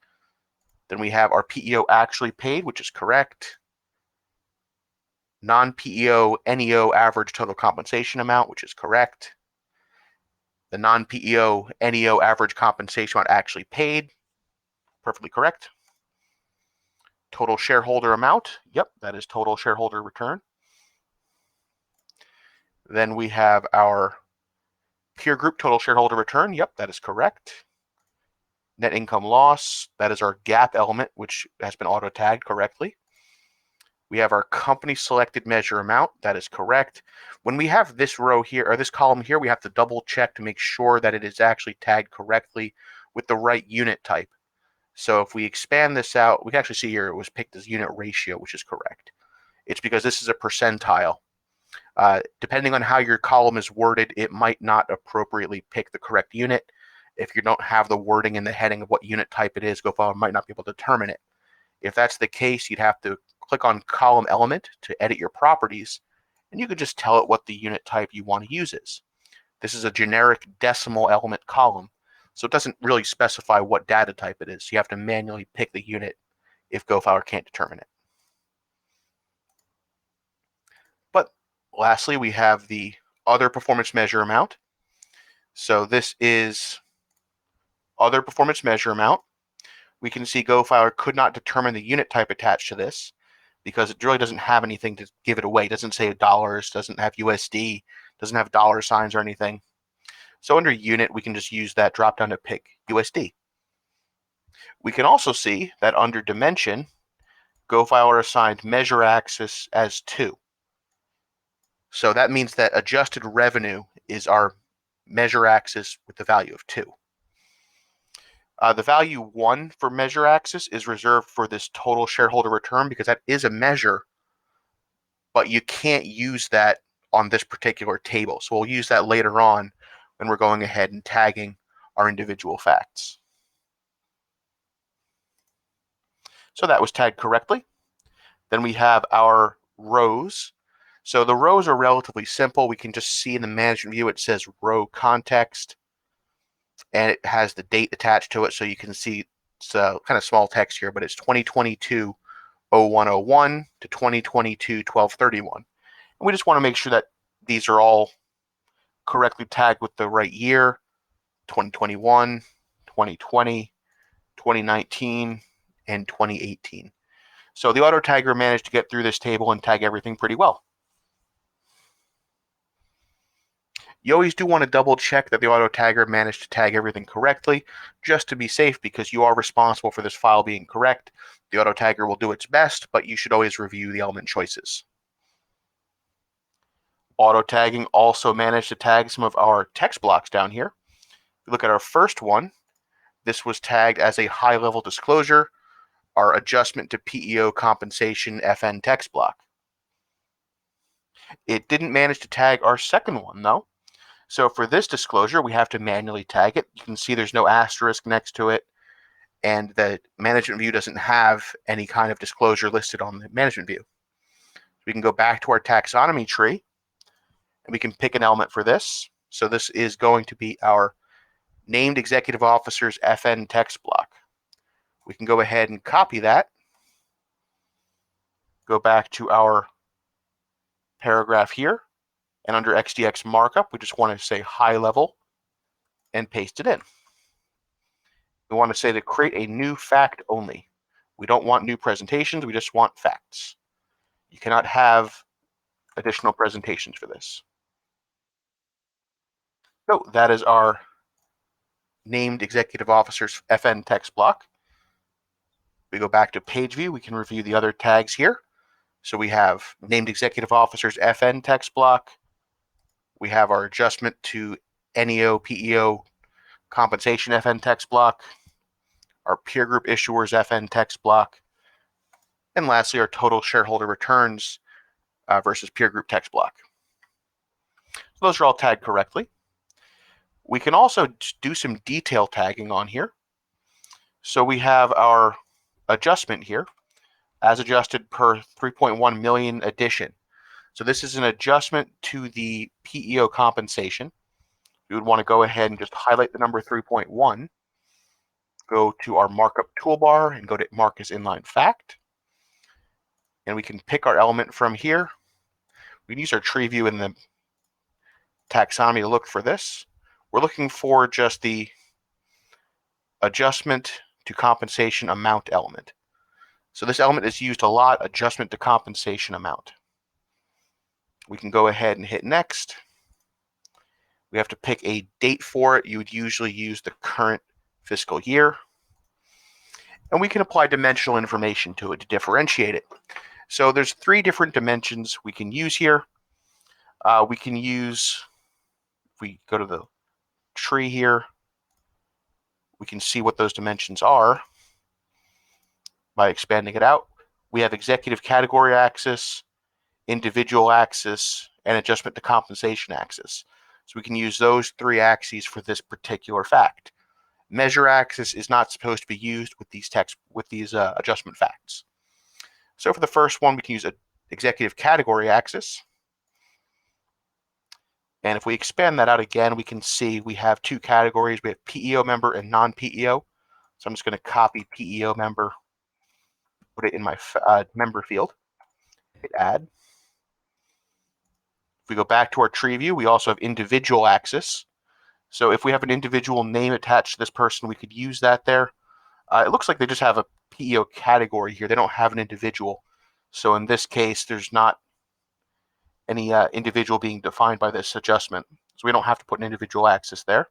Then we have our PEO actually paid, which is correct. Non-PEO NEO average total compensation amount, which is correct. The non-PEO NEO average compensation amount actually paid, perfectly correct. Total shareholder amount, yep, that is total shareholder return. Then we have our peer group total shareholder return, yep, that is correct. Net income loss, that is our GAAP element, which has been auto-tagged correctly. We have our company selected measure amount, that is correct. When we have this row here, or this column here, we have to double check to make sure that it is actually tagged correctly with the right unit type. So if we expand this out, we can actually see here it was picked as unit ratio, which is correct. It's because this is a percentile. Depending on how your column is worded, it might not appropriately pick the correct unit. If you don't have the wording in the heading of what unit type it is, GoFower might not be able to determine it. If that's the case, you'd have to click on column element to edit your properties, and you could just tell it what the unit type you want to use is. This is a generic decimal element column, so it doesn't really specify what data type it is. You have to manually pick the unit if GoFower can't determine it. But lastly, we have the other performance measure amount. So this is other performance measure amount. We can see GoFower could not determine the unit type attached to this because it really doesn't have anything to give it away. It doesn't say dollars, doesn't have USD, doesn't have dollar signs or anything. So under unit, we can just use that drop down to pick USD. We can also see that under dimension, GoFower assigned measure axis as 2. So that means that adjusted revenue is our measure axis with the value of 2. The value 1 for measure axis is reserved for this total shareholder return because that is a measure, but you can't use that on this particular table. So we'll use that later on when we're going ahead and tagging our individual facts. So that was tagged correctly. Then we have our rows. So the rows are relatively simple. We can just see in the management view it says row context, and it has the date attached to it, so you can see it's kind of small text here, but it's 2022 0101 to 2022 1231. And we just want to make sure that these are all correctly tagged with the right year: 2021, 2020, 2019, and 2018. So the auto tagger managed to get through this table and tag everything pretty well. You always do want to double check that the auto tagger managed to tag everything correctly, just to be safe, because you are responsible for this file being correct. The auto tagger will do its best, but you should always review the element choices. Auto tagging also managed to tag some of our text blocks down here. If you look at our first one, this was tagged as a high-level disclosure, our adjustment to PEO compensation FN text block. It didn't manage to tag our second one, though. So for this disclosure, we have to manually tag it. You can see there's no asterisk next to it, and the management view doesn't have any kind of disclosure listed on the management view. We can go back to our taxonomy tree, and we can pick an element for this. So this is going to be our named executive officer's FN text block. We can go ahead and copy that, go back to our paragraph here, and under XDX markup, we just want to say high level and paste it in. We want to say to create a new fact only. We don't want new presentations, we just want facts. You cannot have additional presentations for this. So that is our named executive officer's FN text block. We go back to page view, we can review the other tags here. So we have named executive officer's FN text block. We have our adjustment to NEO, PEO compensation FN text block, our peer group issuers FN text block, and lastly, our total shareholder returns versus peer group text block. So those are all tagged correctly. We can also do some detail tagging on here. So we have our adjustment here, as adjusted per 3.1 million addition. So this is an adjustment to the PEO compensation. We would want to go ahead and just highlight the number 3.1, go to our markup toolbar and go to mark as inline fact. And we can pick our element from here. We can use our tree view in the taxonomy to look for this. We're looking for just the adjustment to compensation amount element. So this element is used a lot, adjustment to compensation amount. We can go ahead and hit next. We have to pick a date for it. You would usually use the current fiscal year. And we can apply dimensional information to it to differentiate it. So there's 3 different dimensions we can use here. We can use, if we go to the tree here, we can see what those dimensions are by expanding it out. We have executive category axis, individual axis, and adjustment to compensation axis. So we can use those 3 axes for this particular fact. Measure axis is not supposed to be used with these adjustment facts. So for the first one, we can use an executive category axis. And if we expand that out again, we can see we have 2 categories. We have PEO member and non-PEO. So I'm just going to copy PEO member, put it in my member field, hit add. If we go back to our tree view, we also have individual axis. So if we have an individual name attached to this person, we could use that there. It looks like they just have a PEO category here. They don't have an individual. So in this case, there's not any individual being defined by this adjustment. So we don't have to put an individual axis there.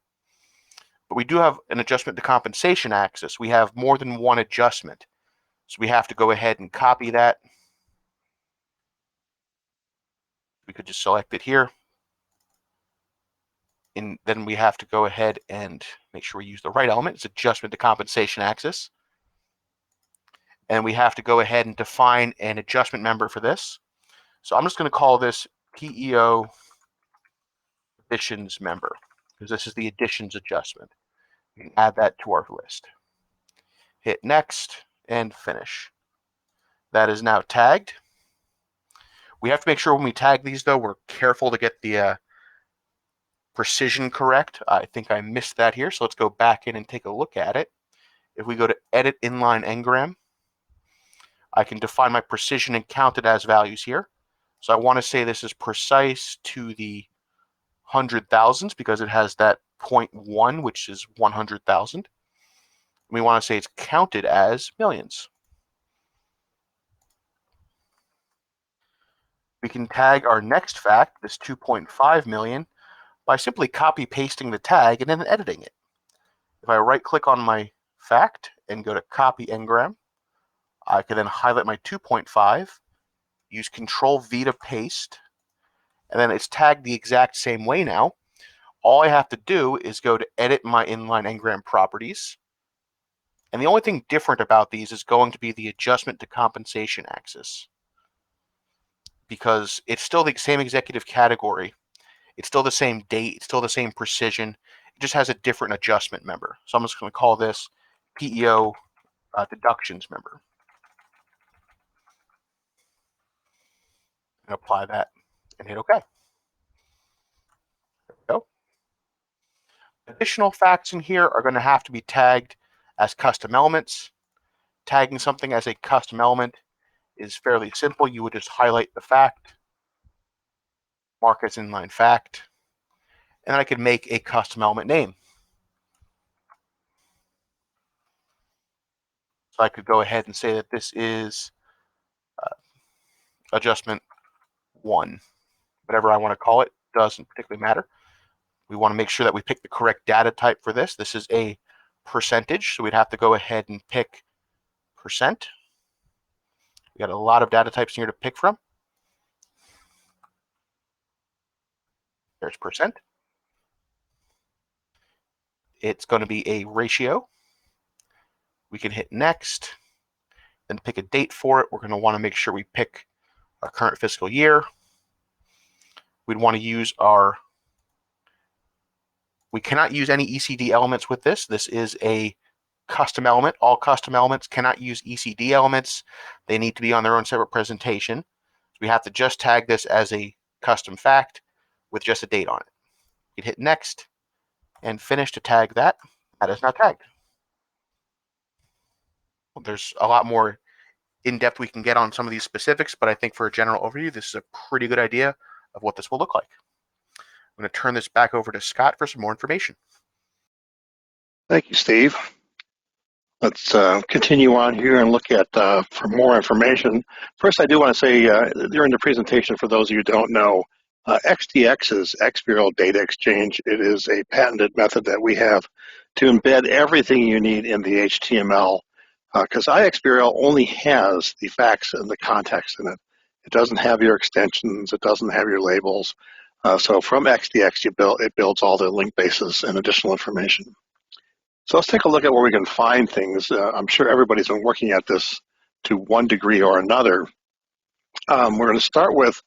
But we do have an adjustment to compensation axis. We have more than one adjustment. So we have to go ahead and copy that. We could just select it here. And then we have to go ahead and make sure we use the right element. It's adjustment to compensation axis. And we have to go ahead and define an adjustment member for this. So I'm just going to call this PEO additions member, because this is the additions adjustment. We can add that to our list. Hit next and finish. That is now tagged. We have to make sure when we tag these, though, we're careful to get the precision correct. I think I missed that here, so let's go back in and take a look at it. If we go to edit inline engram, I can define my precision and count it as values here. So I want to say this is precise to the 100,000s because it has that 0.1, which is 100,000. We want to say it's counted as millions. We can tag our next fact, this 2.5 million, by simply copy pasting the tag and then editing it. If I right click on my fact and go to copy engram, I can then highlight my 2.5, use Control V to paste, and then it's tagged the exact same way now. All I have to do is go to edit my inline engram properties. And the only thing different about these is going to be the adjustment to compensation axis, because it's still the same executive category. It's still the same date. It's still the same precision. It just has a different adjustment member. So I'm just going to call this PEO deductions member. And apply that and hit OK. There we go. Additional facts in here are going to have to be tagged as custom elements. Tagging something as a custom element is fairly simple. You would just highlight the fact, mark as inline fact, and I could make a custom element name. So I could go ahead and say that this is adjustment 1. Whatever I want to call it, doesn't particularly matter. We want to make sure that we pick the correct data type for this. This is a percentage, so we'd have to go ahead and pick percent. We got a lot of data types here to pick from. There's percent. It's going to be a ratio. We can hit next, then pick a date for it. We're going to want to make sure we pick our current fiscal year. We'd want to use we cannot use any ECD elements with this. This is a custom element. All custom elements cannot use ECD elements. They need to be on their own separate presentation. We have to just tag this as a custom fact with just a date on it. You hit next and finish to tag that. That is now tagged. There's a lot more in-depth we can get on some of these specifics, but I think for a general overview, this is a pretty good idea of what this will look like. I'm going to turn this back over to Scott for some more information. Thank you, Steve. Let's continue on here and look at for more information. First, I do want to say during the presentation, for those of you who don't know, XDX is XBureau Data Exchange. It is a patented method that we have to embed everything you need in the HTML, because iXBureau only has the facts and the context in it. It doesn't have your extensions. It doesn't have your labels. So from XDX, it builds all the link bases and additional information. So let's take a look at where we can find things. I'm sure everybody's been working at this to one degree or another. We're going to start with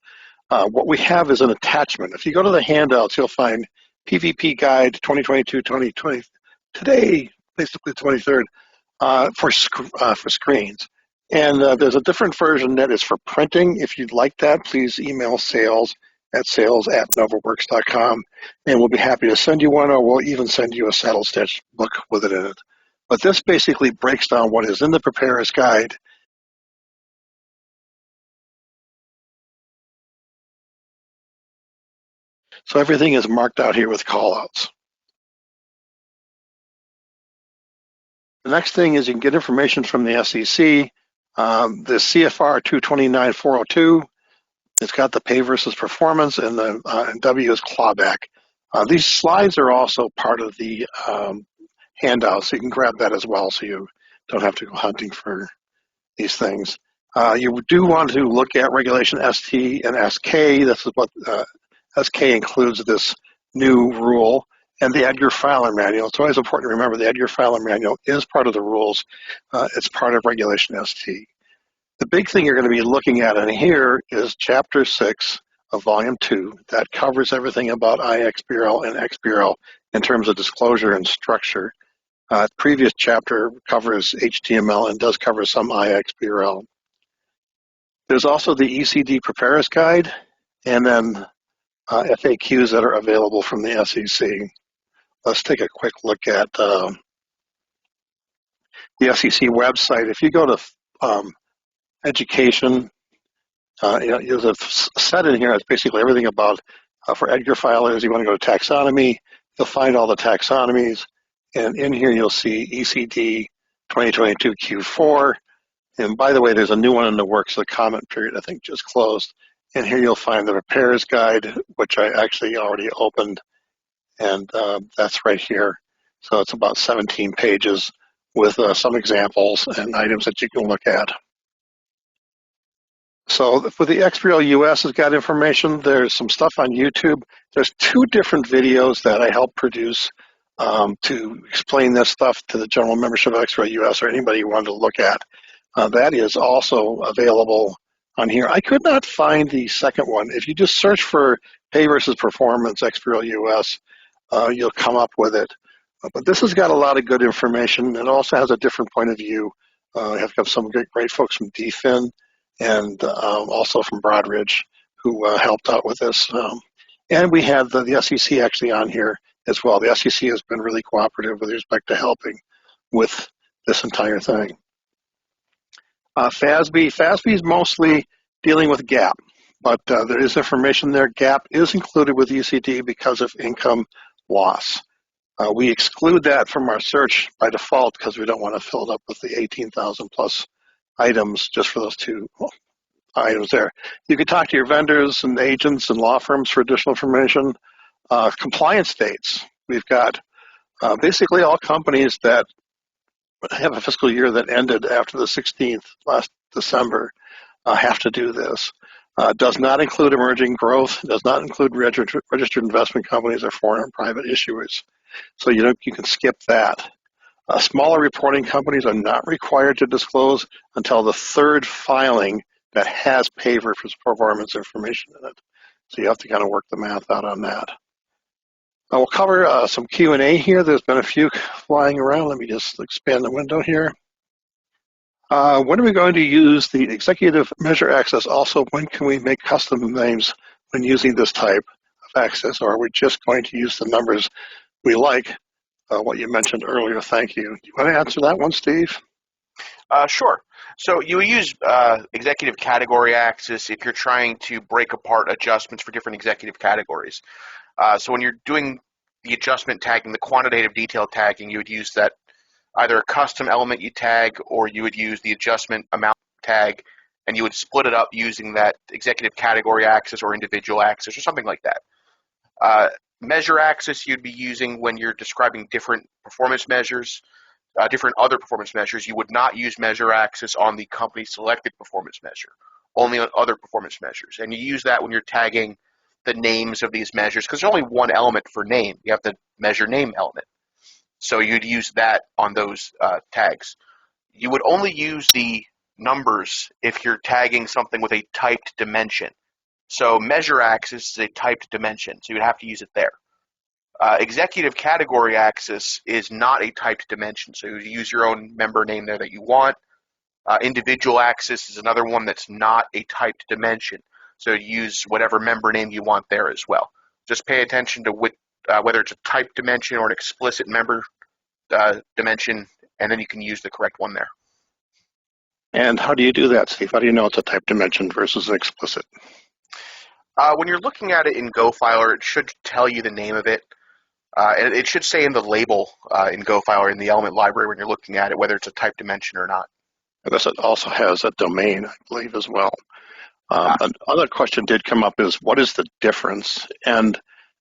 what we have is an attachment. If you go to the handouts, you'll find PVP Guide 2022-2020, today, basically 23rd, for screens. And there's a different version that is for printing. If you'd like that, please email sales@novaworks.com, and we'll be happy to send you one, or we'll even send you a saddle stitch book with it in it. But this basically breaks down what is in the preparer's guide. So everything is marked out here with callouts. The next thing is you can get information from the SEC. The CFR 229-402, it's got the pay versus performance, and the W is clawback. These slides are also part of the handout, so you can grab that as well, so you don't have to go hunting for these things. You do want to look at regulation ST and SK. This is what SK includes this new rule, and the Edgar Filer Manual. It's always important to remember the Edgar Filer Manual is part of the rules. It's part of regulation ST. The big thing you're going to be looking at in here is Chapter 6 of Volume 2. That covers everything about iXBureau and XBureau in terms of disclosure and structure. Previous chapter covers HTML and does cover some iXBureau. There's also the ECD Preparer's Guide, and then FAQs that are available from the SEC. Let's take a quick look at the SEC website. If you go to education, there's a set in here. It's basically everything about, for Edgar filers, you want to go to taxonomy, you'll find all the taxonomies. And in here, you'll see ECD 2022 Q4. And by the way, there's a new one in the works. The comment period, I think, just closed. And here you'll find the Preparer's Guide, which I actually already opened. And that's right here. So it's about 17 pages with some examples and items that you can look at. So for the XBureau US has got information. There's some stuff on YouTube. There's 2 different videos that I helped produce to explain this stuff to the general membership of XBureau US or anybody who wanted to look at. That is also available on here. I could not find the second one. If you just search for pay versus performance XBureau US, you'll come up with it. But this has got a lot of good information. It also has a different point of view. I have got some great folks from DFIN and also from Broadridge who helped out with this. And we had the SEC actually on here as well. The SEC has been really cooperative with respect to helping with this entire thing. FASB is mostly dealing with GAAP, but there is information there. GAAP is included with ECD because of income loss. We exclude that from our search by default because we don't want to fill it up with the 18,000 plus items just for those 2 items there. You can talk to your vendors and agents and law firms for additional information. Compliance dates. We've got basically all companies that have a fiscal year that ended after the 16th last December have to do this. Does not include emerging growth, does not include registered investment companies or foreign private issuers. So you can skip that. Smaller reporting companies are not required to disclose until the 3rd filing that has pay versus performance information in it. So you have to kind of work the math out on that. We'll cover some Q&A here. There's been a few flying around. Let me just expand the window here. When are we going to use the executive measure access? Also, when can we make custom names when using this type of access? Or are we just going to use the numbers we like? What you mentioned earlier. Thank you. Do you want to answer that one, Steve? Sure. So you use executive category access if you're trying to break apart adjustments for different executive categories. So when you're doing the adjustment tagging, the quantitative detail tagging, you would use that either a custom element you tag, or you would use the adjustment amount tag, and you would split it up using that executive category access or individual access or something like that. Measure access you'd be using when you're describing different performance measures, different other performance measures. You would not use measure access on the company selected performance measure, only on other performance measures. And you use that when you're tagging the names of these measures, because there's only one element for name. You have the measure name element. So you'd use that on those tags. You would only use the numbers if you're tagging something with a typed dimension. So measure access is a typed dimension, so you'd have to use it there. Executive category access is not a typed dimension, so you use your own member name there that you want. Individual access is another one that's not a typed dimension, so you use whatever member name you want there as well. Just pay attention to whether it's a typed dimension or an explicit member dimension, and then you can use the correct one there. And how do you do that, Steve? How do you know it's a type dimension versus an explicit? When you're looking at it in GoFiler, it should tell you the name of it. And it should say in the label in GoFiler, in the element library, when you're looking at it, whether it's a type dimension or not. I guess it also has a domain, I believe, as well. Another question did come up is, what is the difference? And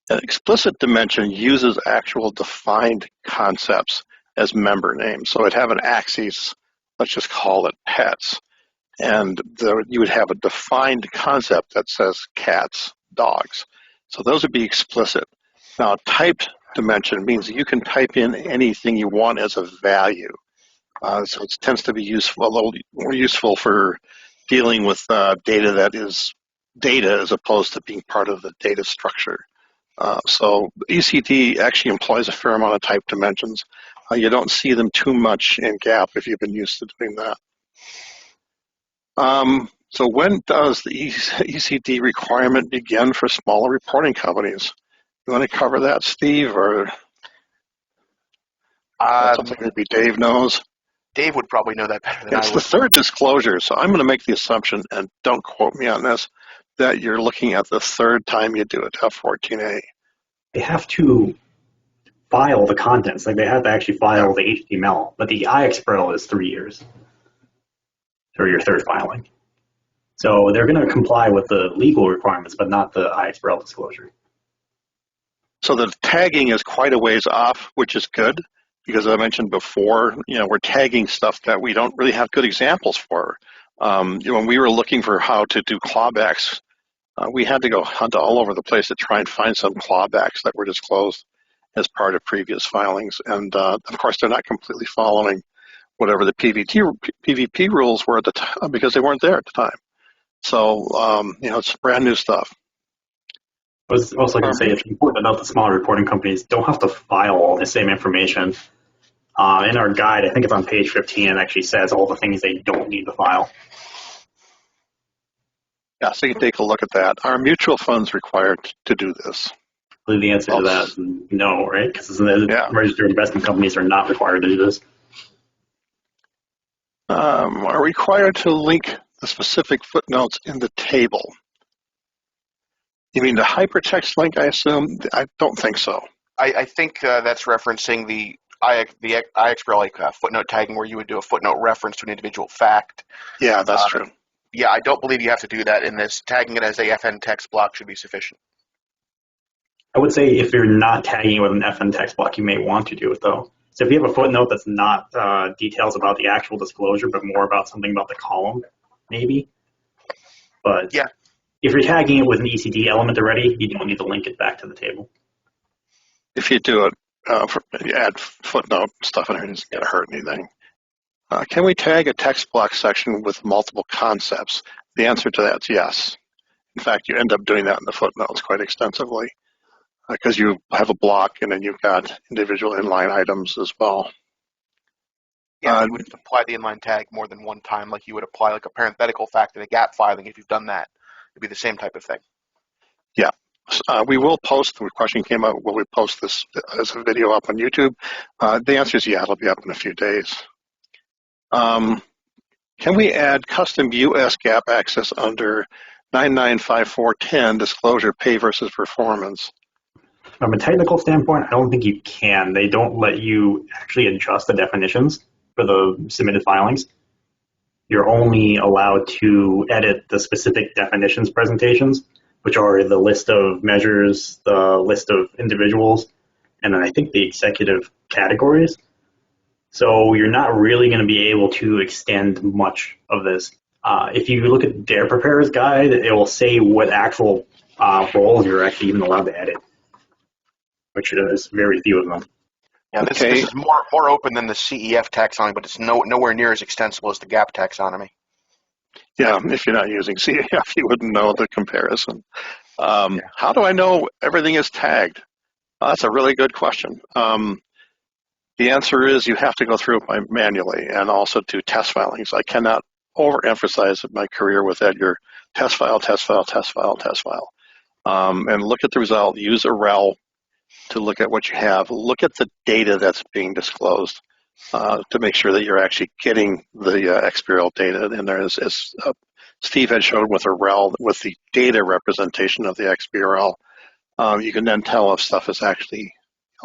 an explicit dimension uses actual defined concepts as member names. So it'd have an axis, let's just call it pets. And you would have a defined concept that says cats, dogs. So those would be explicit. Now, a typed dimension means that you can type in anything you want as a value. So it tends to be a little more useful for dealing with data that is data as opposed to being part of the data structure. So ECD actually employs a fair amount of type dimensions. You don't see them too much in GAP if you've been used to doing that. So when does the ECD requirement begin for smaller reporting companies? You want to cover that, Steve, or something maybe Dave knows? Dave would probably know that better than I would. It's the third disclosure, so I'm going to make the assumption, and don't quote me on this, that you're looking at the third time you do it, F14A. They have to file the contents, like they have to actually file the HTML, but the iXBRL is 3 years, or your third filing. So they're going to comply with the legal requirements, but not the iXBRL disclosure. So the tagging is quite a ways off, which is good, because as I mentioned before, we're tagging stuff that we don't really have good examples for. When we were looking for how to do clawbacks, we had to go hunt all over the place to try and find some clawbacks that were disclosed as part of previous filings. And of course, they're not completely following whatever the PVP rules were at the time, because they weren't there at the time. So, it's brand new stuff. I was also going to say, it's important to note that smaller reporting companies don't have to file all the same information. In our guide, I think it's on page 15, it actually says all the things they don't need to file. Yeah, so you can take a look at that. Are mutual funds required to do this? I believe the answer to that is no, right? Because registered investment companies are not required to do this. Are required to link the specific footnotes in the table? You mean the hypertext link, I assume? I don't think so. I think that's referencing the iXBRL footnote tagging, where you would do a footnote reference to an individual fact. Yeah, that's true. Yeah, I don't believe you have to do that in this. Tagging it as a FN text block should be sufficient. I would say if you're not tagging it with an FN text block, you may want to do it, though. So if you have a footnote that's not details about the actual disclosure, but more about something about the column, maybe. But yeah, if you're tagging it with an ECD element already, you don't need to link it back to the table. If you do it, you add footnote stuff in here, it's not going to hurt anything. Can we tag a text block section with multiple concepts? The answer to that is yes. In fact, you end up doing that in the footnotes quite extensively. because you have a block and then you've got individual inline items as well. Yeah, you would apply the inline tag more than one time, like you would apply like a parenthetical fact in a gap filing. If you've done that, it'd be the same type of thing. Yeah. We will post, the question came up, will we post this as a video up on YouTube? The answer is yeah, it'll be up in a few days. Can we add custom US GAAP access under 995410 disclosure pay versus performance? From a technical standpoint, I don't think you can. They don't let you actually adjust the definitions for the submitted filings. You're only allowed to edit the specific definitions presentations, which are the list of measures, the list of individuals, and then I think the executive categories. So you're not really going to be able to extend much of this. If you look at their preparer's guide, it will say what actual roles you're actually even allowed to edit, which is very few of them. Yeah, this is more open than the CEF taxonomy, but it's nowhere near as extensible as the GAAP taxonomy. Yeah, if you're not using CEF, you wouldn't know the comparison. How do I know everything is tagged? That's a really good question. The answer is you have to go through it manually and also do test filings. I cannot overemphasize my career with Edgar. Test file, test file, test file, test file. And look at the result. Use a rel to look at what you have. Look at the data that's being disclosed to make sure that you're actually getting the XBRL data in there. As Steve had shown with a rel, with the data representation of the XBRL, you can then tell if stuff is actually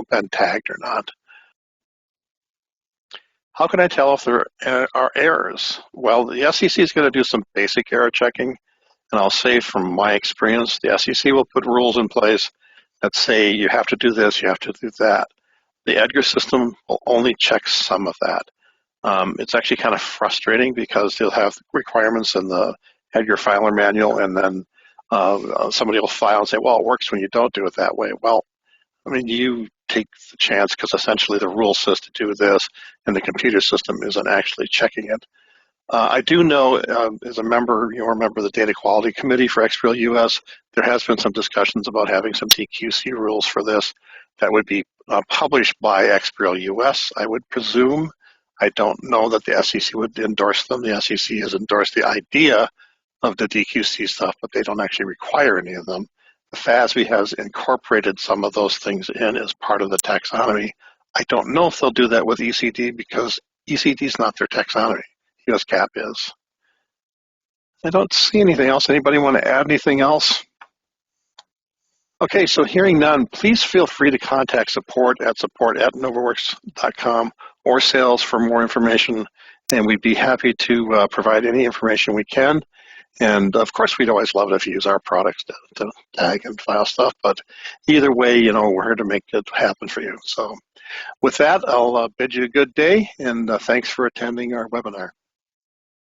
been tagged or not. How can I tell if there are errors? Well, the SEC is going to do some basic error checking, and I'll say from my experience, the SEC will put rules in place that say you have to do this, you have to do that. The Edgar system will only check some of that. It's actually kind of frustrating because they'll have requirements in the Edgar filer manual, and then somebody will file and say, well, it works when you don't do it that way. Well, I mean, you take the chance because essentially the rule says to do this, and the computer system isn't actually checking it. I do know, as a member, you're a member of the Data Quality Committee for XBRL US, there has been some discussions about having some DQC rules for this that would be published by XBRL US, I would presume. I don't know that the SEC would endorse them. The SEC has endorsed the idea of the DQC stuff, but they don't actually require any of them. The FASB has incorporated some of those things in as part of the taxonomy. I don't know if they'll do that with ECD because ECD is not their taxonomy. US GAAP is. I don't see anything else. Anybody want to add anything else? Okay, so hearing none, please feel free to contact support@novaworks.com or sales for more information, and we'd be happy to provide any information we can. And of course, we'd always love it if you use our products to tag and file stuff, but either way, we're here to make it happen for you. So with that, I'll bid you a good day, and thanks for attending our webinar.